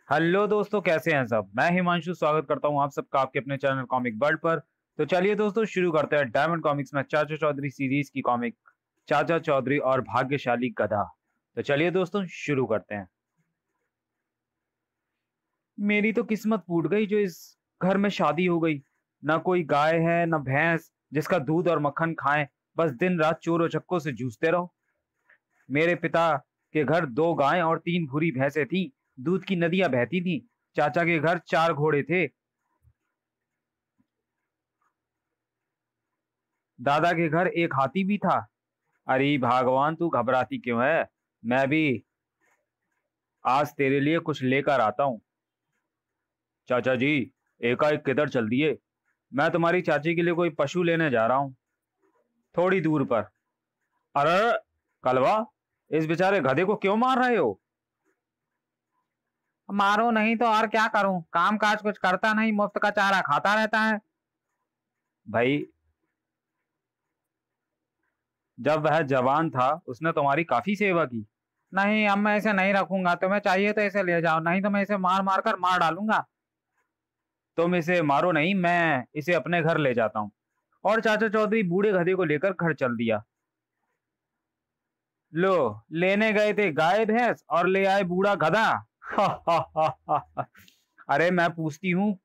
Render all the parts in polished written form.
Hello दोस्तों, कैसे हैं सब। मैं हिमांशु स्वागत करता हूं आप सबका आपके अपने चैनल कॉमिक वर्ल्ड पर। तो चलिए दोस्तों, शुरू करते हैं डायमंड कॉमिक्स में चाचा चौधरी सीरीज की कॉमिक चाचा चौधरी और भाग्यशाली गधा। तो चलिए दोस्तों, शुरू करते हैं। मेरी तो किस्मत फूट गई जो इस घर में शादी हो गई। ना कोई गाय है ना भैंस जिसका दूध और मक्खन खाएं। बस दिन रात चोर और चक्कों से जूझते रहो। मेरे पिता के घर 2 गायें और 3 भूरी भैंसें थीं। दूध की नदियां बहती थीं। चाचा के घर 4 घोड़े थे। दादा के घर एक हाथी भी था। अरे भगवान, तू घबराती क्यों है। मैं भी आज तेरे लिए कुछ लेकर आता हूँ। चाचा जी, एकाएक किधर चल दिए। मैं तुम्हारी चाची के लिए कोई पशु लेने जा रहा हूँ, थोड़ी दूर पर। अरे कलवा, इस बेचारे गधे को क्यों मार रहे हो। मारो नहीं तो और क्या करूं, काम काज कुछ करता नहीं, मुफ्त का चारा खाता रहता है। भाई, जब वह जवान था उसने तुम्हारी काफी सेवा की। नहीं, अब मैं इसे नहीं रखूंगा। तुम्हें चाहिए तो इसे ले जाओ, नहीं तो मैं इसे मार मार कर मार डालूंगा। तुम इसे मारो नहीं, मैं इसे अपने घर ले जाता हूँ। और चाचा चौधरी बूढ़े गधे को लेकर घर चल दिया। लो, लेने गए थे गाय भैंस और ले आए बूढ़ा गधा। अरे मैं पूछती हूँ,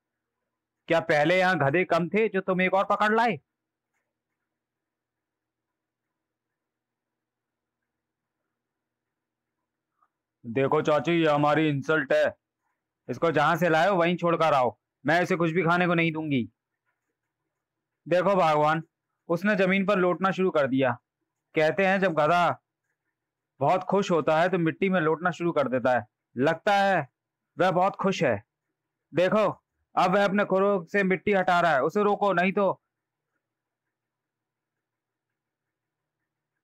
क्या पहले यहाँ गधे कम थे जो तुम एक और पकड़ लाए। देखो चाची, ये हमारी इंसल्ट है। इसको जहां से लाए हो वहीं छोड़कर आओ। मैं इसे कुछ भी खाने को नहीं दूंगी। देखो भगवान, उसने जमीन पर लौटना शुरू कर दिया। कहते हैं जब गधा बहुत खुश होता है तो मिट्टी में लौटना शुरू कर देता है। लगता है वह बहुत खुश है। देखो, अब वह अपने खुरों से मिट्टी हटा रहा है। उसे रोको, नहीं तो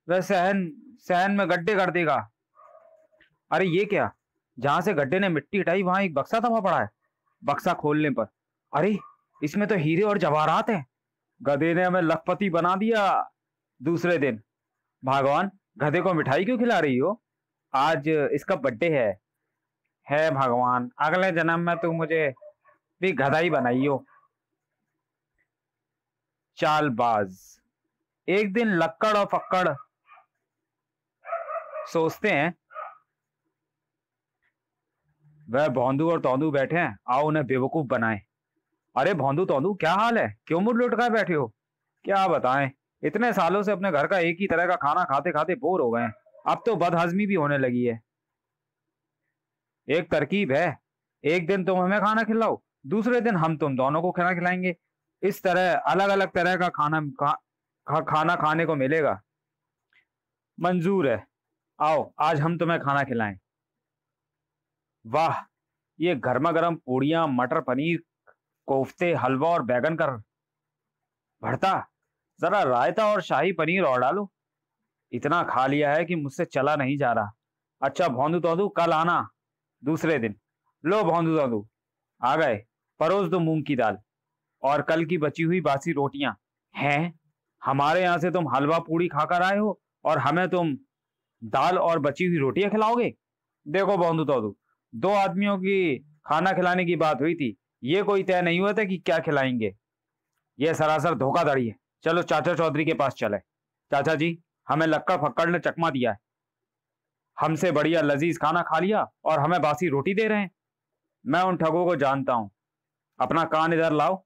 वह सहन सहन में गड्ढे कर देगा। अरे ये क्या, जहां से गड्ढे ने मिट्टी हटाई वहां एक बक्सा थमा पड़ा है। बक्सा खोलने पर, अरे इसमें तो हीरे और जवाहरात हैं। गधे ने हमें लखपति बना दिया। दूसरे दिन, भगवान, गधे को मिठाई क्यों खिला रही हो। आज इसका बर्थडे है भगवान, अगले जन्म में तू मुझे भी गधा ही बनाइयो। चालबाज। एक दिन लक्कड़ और फक्कड़ सोचते हैं, वह भौंदू और तौंदू बैठे हैं, आओ उन्हें बेवकूफ बनाएं। अरे भौंदू तौंदू, क्या हाल है, क्यों मुंह लुटकाए बैठे हो। क्या बताएं, इतने सालों से अपने घर का एक ही तरह का खाना खाते खाते बोर हो गए हैं। अब तो बदहजमी भी होने लगी है। एक तरकीब है, एक दिन तुम हमें खाना खिलाओ, दूसरे दिन हम तुम दोनों को खाना खिलाएंगे। इस तरह अलग अलग तरह का खाना खाने को मिलेगा। मंजूर है, आओ आज हम तुम्हें खाना खिलाएं। वाह, ये गर्मा गर्म पूड़ियां, मटर पनीर, कोफ्ते, हलवा और बैगन का भरता। जरा रायता और शाही पनीर और डालो। इतना खा लिया है कि मुझसे चला नहीं जा रहा। अच्छा भौंदू तौंदू, कल आना। दूसरे दिन, लो भौंदू तौंदू आ गए, परोस दो मूंग की दाल और कल की बची हुई बासी रोटियां। हैं, हमारे यहाँ से तुम हलवा पूड़ी खाकर आए हो और हमें तुम दाल और बची हुई रोटियां खिलाओगे। देखो भौंदू तौंदू, 2 आदमियों की खाना खिलाने की बात हुई थी। ये कोई तय नहीं हुआ था कि क्या खिलाएंगे। यह सरासर धोखाधड़ी है। चलो चाचा चौधरी के पास चले। चाचा जी, हमें लक्कड़ फक्कड़ ने चकमा दिया है। हमसे बढ़िया लजीज खाना खा लिया और हमें बासी रोटी दे रहे हैं। मैं उन ठगों को जानता हूं। अपना कान इधर लाओ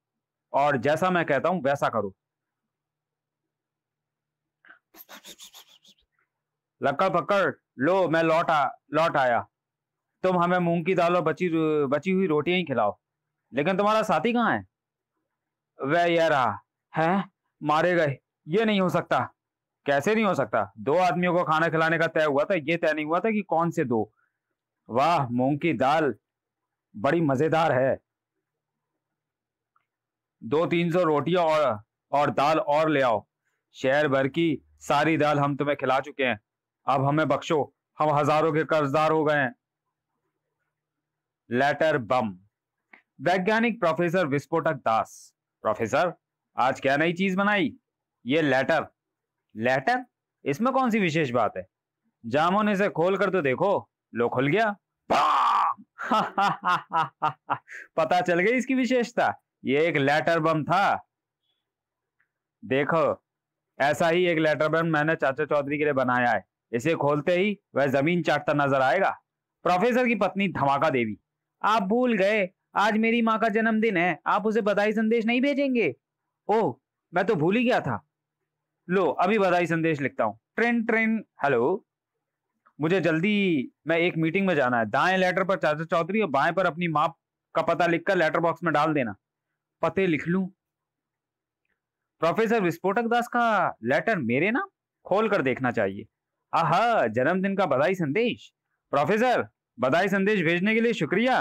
और जैसा मैं कहता हूं वैसा करो। लक्कड़ फक्कड़, लो मैं लौट आया। तुम हमें मूंग की दाल और बची हुई रोटियां ही खिलाओ। लेकिन तुम्हारा साथी कहाँ है। वह यह रहा है। मारे गए। ये नहीं हो सकता। कैसे नहीं हो सकता, 2 आदमियों को खाना खिलाने का तय हुआ था, ये तय नहीं हुआ था कि कौन से दो। वाह, मूंग की दाल बड़ी मजेदार है। 200-300 रोटियां और दाल और ले आओ। शहर भर की सारी दाल हम तुम्हें खिला चुके हैं। अब हमें बख्शो, हम हजारों के कर्जदार हो गए हैं। लेटर बम। वैज्ञानिक प्रोफेसर विस्फोटक दास। प्रोफेसर, आज क्या नई चीज बनाई। ये लेटर। लेटर, इसमें कौन सी विशेष बात है। जामुन, इसे खोल कर तो देखो। लो, खुल गया। पता चल गई इसकी विशेषता, ये एक लेटर बम था। देखो, ऐसा ही एक लेटर बम मैंने चाचा चौधरी के लिए बनाया है। इसे खोलते ही वह जमीन चाटता नजर आएगा। प्रोफेसर की पत्नी धमाका देवी, आप भूल गए, आज मेरी माँ का जन्मदिन है, आप उसे बधाई संदेश नहीं भेजेंगे? ओह, मैं तो भूल ही गया था। लो, अभी बधाई संदेश लिखता हूँ। Train train. हेलो, मुझे जल्दी, मैं एक मीटिंग में जाना है। दाएं लेटर पर चाचा चौधरी और बाएं पर अपनी माँ का पता लिखकर लेटर बॉक्स में डाल देना। पते लिख लूं? प्रोफेसर विस्फोटक दास का लेटर मेरे नाम? खोल कर देखना चाहिए। आहा, जन्मदिन का बधाई संदेश। प्रोफेसर, बधाई संदेश भेजने के लिए शुक्रिया।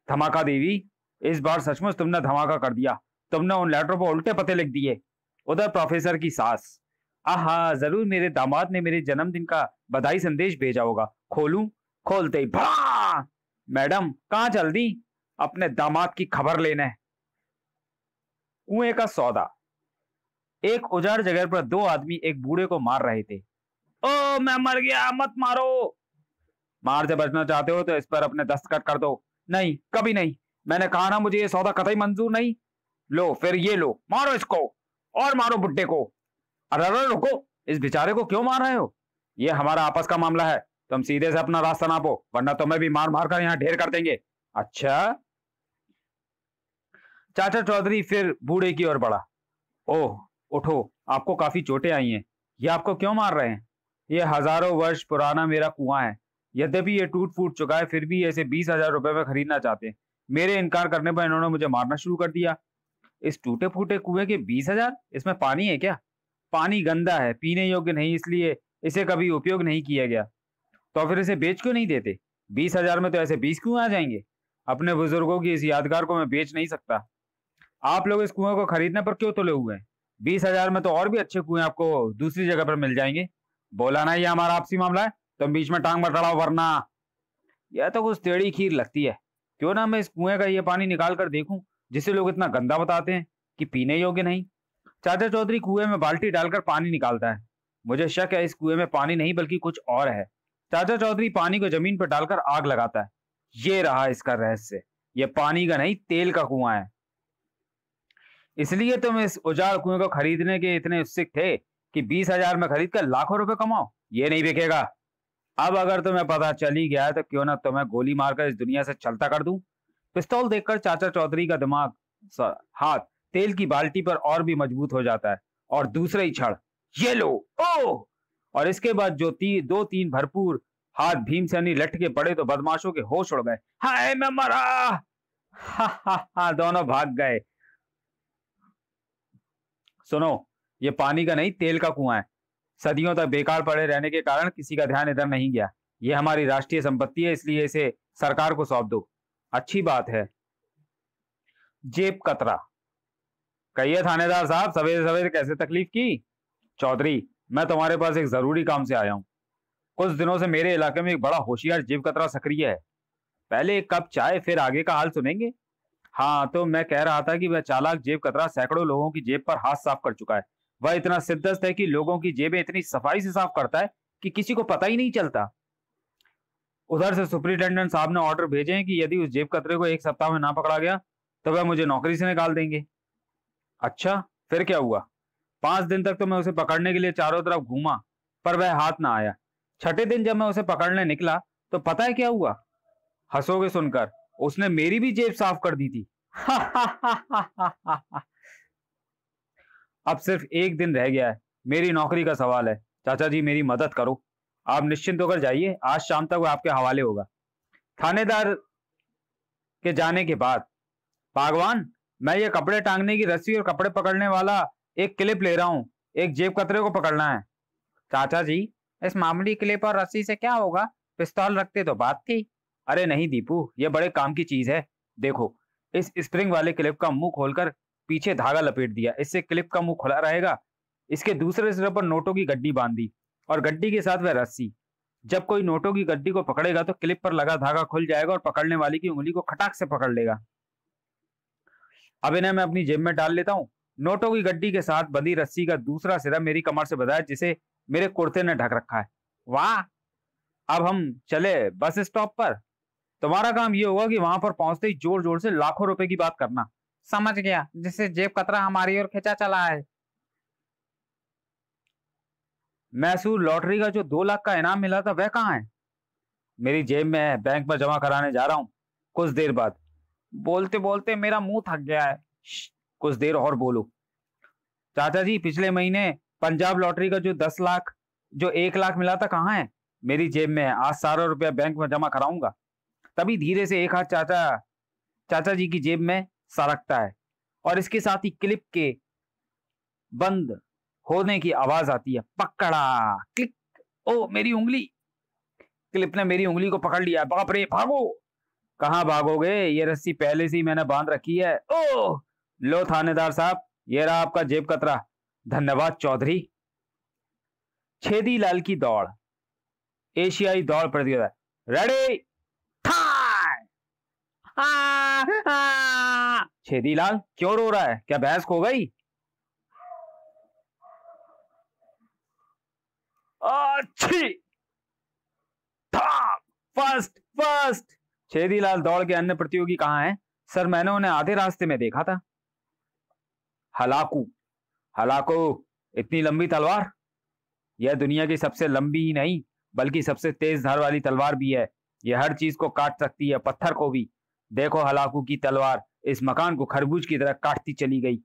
धमाका देवी, इस बार सचमुच तुमने धमाका कर दिया। तुमने उन लेटरों पर उल्टे पते लिख दिए। उधर प्रोफेसर की सास, आहा, जरूर मेरे दामाद ने मेरे जन्मदिन का बधाई संदेश भेजा होगा। खोलूं? खोलते ही भा! मैडम, कहां चल दी? अपने दामाद की खबर लेने। कुएं का सौदा। एक उजाड़ जगह पर दो आदमी एक बूढ़े को मार रहे थे। ओ, मैं मर गया, मत मारो। मार से बचना चाहते हो तो इस पर अपने दस्तखत कर दो। नहीं, कभी नहीं। मैंने कहा ना, मुझे ये सौदा कतई मंजूर नहीं। लो, फिर ये लो, मारो इसको और मारो बुड्ढे को। अरे अरे रुको, इस बेचारे को क्यों मार रहे हो? ये हमारा आपस का मामला है। तुम सीधे से अपना रास्ता नापो, वरना तुम्हें भी मार मार कर यहाँ ढेर कर देंगे। अच्छा? चाचा चौधरी फिर बूढ़े की ओर बढ़ा। ओह, उठो, आपको काफी चोटें आई हैं। ये आपको क्यों मार रहे हैं? ये हजारों वर्ष पुराना मेरा कुआं है। यद्यपि ये टूट फूट चुका है, फिर भी इसे 20,000 रुपए में खरीदना चाहते हैं। मेरे इनकार करने पर इन्होंने मुझे मारना शुरू कर दिया। इस टूटे फूटे कुएं के 20,000? इसमें पानी है क्या? पानी गंदा है, पीने योग्य नहीं, इसलिए इसे कभी उपयोग नहीं किया गया। तो फिर इसे बेच क्यों नहीं देते? 20,000 में तो ऐसे 20 कुएं आ जाएंगे। अपने बुजुर्गों की इस यादगार को मैं बेच नहीं सकता। आप लोग इस कुएं को खरीदने पर क्यों तुले हुए हैं? 20,000 में तो और भी अच्छे कुएं आपको दूसरी जगह पर मिल जाएंगे। बोला ना, ये हमारा आपसी मामला है, तुम बीच में टांग मत अड़ाओ, वरना। यह तो कुछ टेढ़ी खीर लगती है। क्यों ना मैं इस कुएं का ये पानी निकाल कर देखूं, जिसे लोग इतना गंदा बताते हैं कि पीने योग्य नहीं। चाचा चौधरी कुएं में बाल्टी डालकर पानी निकालता है। मुझे शक है इस कुएं में पानी नहीं बल्कि कुछ और है। चाचा चौधरी पानी को जमीन पर डालकर आग लगाता है। ये रहा इसका रहस्य। ये पानी का नहीं, तेल का कुआं है। इसलिए तुम इस उजाड़ कुएं को खरीदने के इतने उत्सुक थे कि 20,000 में खरीद कर लाखों रुपए कमाओ। ये नहीं बिकेगा। अब अगर तुम्हें पता चल ही गया है तो क्यों ना तुम्हें गोली मारकर इस दुनिया से चलता कर दूं। पिस्तौल देखकर चाचा चौधरी का दिमाग, हाथ तेल की बाल्टी पर और भी मजबूत हो जाता है और दूसरे ही क्षण ये लो, ओ! और इसके बाद जो दो तीन भरपूर हाथ भीमसेनी लट के पड़े तो बदमाशों के होश उड़ गए। हाय, मैं मरा! हा हा हा, दोनों भाग गए। सुनो, ये पानी का नहीं, तेल का कुआं है। सदियों तक बेकार पड़े रहने के कारण किसी का ध्यान इधर नहीं गया। ये हमारी राष्ट्रीय संपत्ति है, इसलिए इसे सरकार को सौंप दो। अच्छी बात है। जेब कतरा। कहिए थानेदार साहब, सवेरे सवेरे कैसे तकलीफ की? चौधरी, मैं तुम्हारे पास एक जरूरी काम से आया हूँ। कुछ दिनों से मेरे इलाके में एक बड़ा होशियार जेब कतरा सक्रिय है। पहले एक कप चाय, फिर आगे का हाल सुनेंगे। हाँ, तो मैं कह रहा था कि वह चालाक जेब कतरा सैकड़ों लोगों की जेब पर हाथ साफ कर चुका है। वह इतना सिद्धस्त है कि लोगों की जेबें इतनी सफाई से साफ करता है कि किसी को पता ही नहीं चलता। उधर से सुपरिटेंडेंट साहब ने ऑर्डर भेजे हैं कि यदि उस जेब कतरे को एक सप्ताह में ना पकड़ा गया तो वह मुझे नौकरी से निकाल देंगे। अच्छा, फिर क्या हुआ? 5 दिन तक तो मैं उसे पकड़ने के लिए चारों तरफ घूमा, पर वह हाथ ना आया। छठे दिन जब मैं उसे पकड़ने निकला तो पता है क्या हुआ? हंसोगे सुनकर, उसने मेरी भी जेब साफ कर दी थी। अब सिर्फ एक दिन रह गया है। मेरी नौकरी का सवाल है। चाचा जी, मेरी मदद करो। आप निश्चिंत होकर जाइए, आज शाम तक वह आपके हवाले होगा। थानेदार के जाने के बाद, भगवान, मैं ये कपड़े टांगने की रस्सी और कपड़े पकड़ने वाला एक क्लिप ले रहा हूँ। एक जेब कतरे को पकड़ना है। चाचा जी, इस मामूली क्लिप और रस्सी से क्या होगा? पिस्तौल रखते तो बात थी। अरे नहीं दीपू, ये बड़े काम की चीज है। देखो, इस स्प्रिंग वाले क्लिप का मुंह खोलकर पीछे धागा लपेट दिया, इससे क्लिप का मुंह खुला रहेगा। इसके दूसरे सिरे पर नोटों की गड्डी बांध दी और गड्डी के साथ वह रस्सी। जब कोई नोटों की गड्डी को पकड़ेगा तो क्लिप पर लगा धागा खुल जाएगा और पकड़ने वाले की उंगली को खटाक से पकड़ लेगा। अब इन्हें मैं अपनी जेब में डाल लेता हूँ। नोटों की गड्डी के साथ बंधी रस्सी का दूसरा सिरा मेरी कमर से बंधा है, जिसे मेरे कुर्ते ने ढक रखा है। वाह! अब हम चले बस स्टॉप पर। तुम्हारा काम ये होगा कि वहां पर पहुंचते ही जोर जोर से लाखों रुपए की बात करना। समझ गया, जिससे जेब कतरा हमारी ओर खिंचा चला है। मैसूर लॉटरी का जो 2 लाख का इनाम मिला था वह कहाँ है? मेरी जेब में है, बैंक में जमा कराने जा रहा हूँ कुछ देर बाद। बोलते बोलते मेरा मुंह थक गया है। कुछ देर और बोलो। चाचा जी, पिछले महीने पंजाब लॉटरी का जो 10 लाख, जो 1 लाख मिला था कहाँ है? मेरी जेब में है, आज सारा रुपया बैंक में जमा कराऊंगा। तभी धीरे से एक हाथ चाचा जी की जेब में सरकता है और इसके साथ ही क्लिप के बंद होने की आवाज आती है। पकड़ा, क्लिक। ओ मेरी उंगली! क्लिप ने मेरी उंगली को पकड़ लिया। बाप रे, भागो! कहाँ भागोगे, ये रस्सी पहले से ही मैंने बांध रखी है। ओह! लो थानेदार साहब, ये रहा आपका जेब कतरा। धन्यवाद चौधरी। छेदी लाल की दौड़, एशियाई दौड़ प्रतियोगिता। Ready, time! छेदी लाल क्यों रो रहा है? क्या भैंस खो गई? अच्छी! First first! छेदीलाल दौड़ के अन्य प्रतियोगी कहाँ हैं? सर, मैंने उन्हें आधे रास्ते में देखा था। हलाकू, हलाकू, इतनी लंबी तलवार? यह दुनिया की सबसे लंबी ही नहीं बल्कि सबसे तेज धार वाली तलवार भी है। यह हर चीज को काट सकती है, पत्थर को भी। देखो, हलाकू की तलवार इस मकान को खरबूज की तरह काटती चली गई।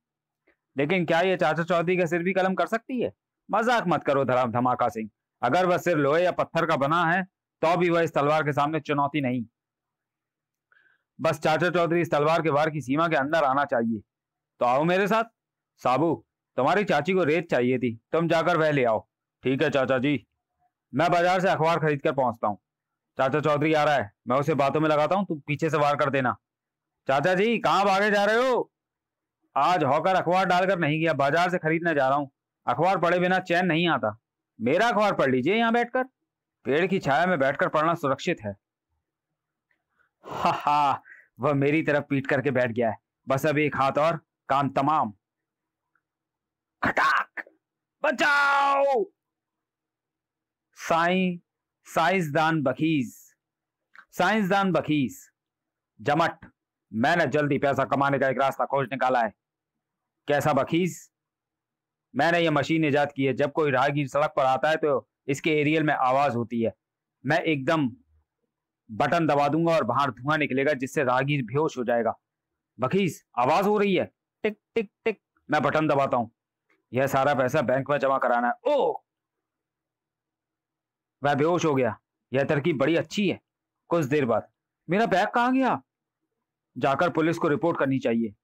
लेकिन क्या यह चाचा चौधरी का सिर भी कलम कर सकती है? मजाक मत करो धमाका सिंह। अगर वह सिर लोहे या पत्थर का बना है तो भी वह इस तलवार के सामने चुनौती नहीं। बस चाचा चौधरी इस तलवार के वार की सीमा के अंदर आना चाहिए। तो आओ मेरे साथ। साबू, तुम्हारी चाची को रेत चाहिए थी, तुम जाकर वह ले आओ। ठीक है चाचा जी, मैं बाजार से अखबार खरीद कर पहुंचता हूँ। चाचा चौधरी आ रहा है, मैं उसे बातों में लगाता हूँ, तुम पीछे से वार कर देना। चाचा जी, कहाँ भागे जा रहे हो? आज हॉकर अखबार डालकर नहीं गया, बाजार से खरीदने जा रहा हूँ। अखबार पढ़े बिना चैन नहीं आता। मेरा अखबार पढ़ लीजिए यहाँ बैठकर। पेड़ की छाया में बैठकर पढ़ना सुरक्षित है। हा हा, वह मेरी तरफ पीट करके बैठ गया है। बस अब एक हाथ और, काम तमाम। खटाक! बचाओ! साइंसदान बखीस जमट, मैंने जल्दी पैसा कमाने का एक रास्ता खोज निकाला है। कैसा बखीस? मैंने यह मशीन इजाद की है। जब कोई राहगीर सड़क पर आता है तो इसके एरियल में आवाज होती है। मैं एकदम बटन दबा दूंगा और बाहर धुआं निकलेगा जिससे राहगीर बेहोश हो जाएगा। बखीस, आवाज हो रही है। टिक टिक टिक। मैं बटन दबाता हूं। यह सारा पैसा बैंक में जमा कराना है। ओह, वह बेहोश हो गया। यह तरकीब बड़ी अच्छी है। कुछ देर बाद, मेरा बैग कहाँ गया? जाकर पुलिस को रिपोर्ट करनी चाहिए।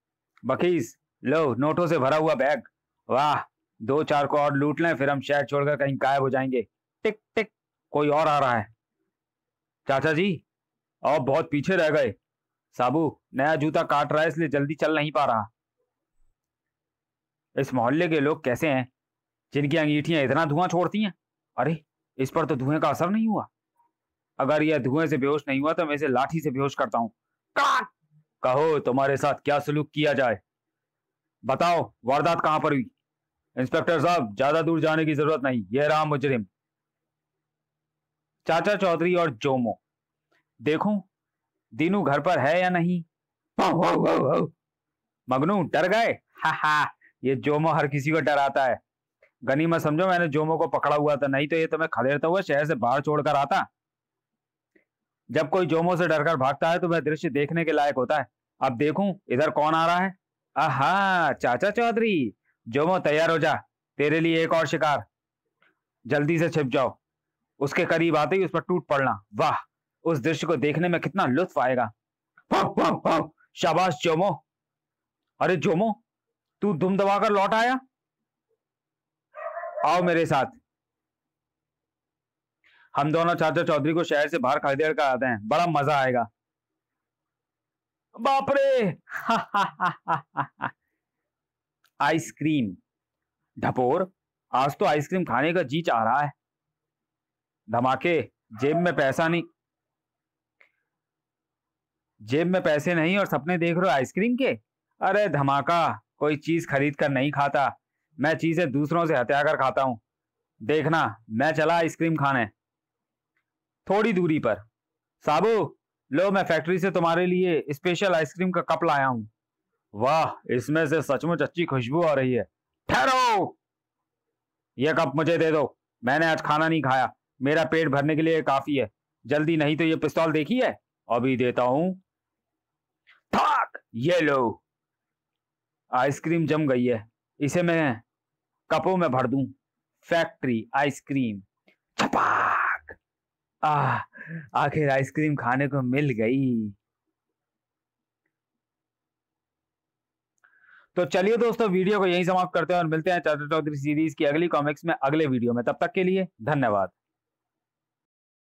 बखीस, लो नोटों से भरा हुआ बैग। वाह, 2-4 को और लूट लें, फिर हम शहर छोड़कर कहीं गायब हो जाएंगे। टिक टिक, कोई और आ रहा है। चाचा जी, आप बहुत पीछे रह गए। साबू, नया जूता काट रहा है इसलिए जल्दी चल नहीं पा रहा। इस मोहल्ले के लोग कैसे हैं जिनकी अंगीठियां इतना धुआं छोड़ती हैं? अरे, इस पर तो धुएं का असर नहीं हुआ। अगर यह धुएं से बेहोश नहीं हुआ तो मैं इसे लाठी से बेहोश करता हूं। कहो, तुम्हारे साथ क्या सलूक किया जाए? बताओ, वारदात कहां पर हुई? इंस्पेक्टर साहब, ज्यादा दूर जाने की जरूरत नहीं, यह रहा मुजरिम। चाचा चौधरी और जोमो। देखूं दीनू घर पर है या नहीं? मगनू, डर गए? हा हा, ये जोमो हर किसी को डराता है। गनीमत समझो मैंने जोमो को पकड़ा हुआ था, नहीं तो ये तुम्हें खदेड़ता हुआ शहर से बाहर छोड़कर आता। जब कोई जोमो से डरकर भागता है तो वह दृश्य देखने के लायक होता है। अब देखूं इधर कौन आ रहा है। आहा, चाचा चौधरी। जोमो, तैयार हो जा, तेरे लिए एक और शिकार। जल्दी से छिप जाओ। उसके करीब आते ही उस पर टूट पड़ना। वाह, उस दृश्य को देखने में कितना लुत्फ आएगा। शाबाश जोमो। अरे जोमो, तू दुम दबाकर लौट आया। आओ मेरे साथ, हम दोनों चाचा चौधरी को शहर से बाहर खदेड़ कर आते हैं, बड़ा मजा आएगा। बाप रे! आइसक्रीम। ढपोर, आज तो आइसक्रीम खाने का जी चाह रहा है। धमाके, जेब में पैसे नहीं और सपने देख रहे हो आइसक्रीम के? अरे धमाका, कोई चीज खरीद कर नहीं खाता, मैं चीजें दूसरों से हत्या कर खाता हूं। देखना, मैं चला आइसक्रीम खाने। थोड़ी दूरी पर। साबू, लो मैं फैक्ट्री से तुम्हारे लिए स्पेशल आइसक्रीम का कप लाया हूं। वाह, इसमें से सचमुच अच्छी खुशबू आ रही है। ठहरो, यह कप मुझे दे दो। मैंने आज खाना नहीं खाया, मेरा पेट भरने के लिए काफी है। जल्दी, नहीं तो ये पिस्तौल देखी है, अभी देता हूं। थाक, ये लो। आइसक्रीम जम गई है, इसे मैं कपों में भर दूं। Factory ice cream. छपाक। आखिर आइसक्रीम खाने को मिल गई। तो चलिए दोस्तों, वीडियो को यहीं समाप्त करते हैं और मिलते हैं चाचा चौधरी सीरीज की अगली कॉमिक्स में अगले वीडियो में। तब तक के लिए धन्यवाद।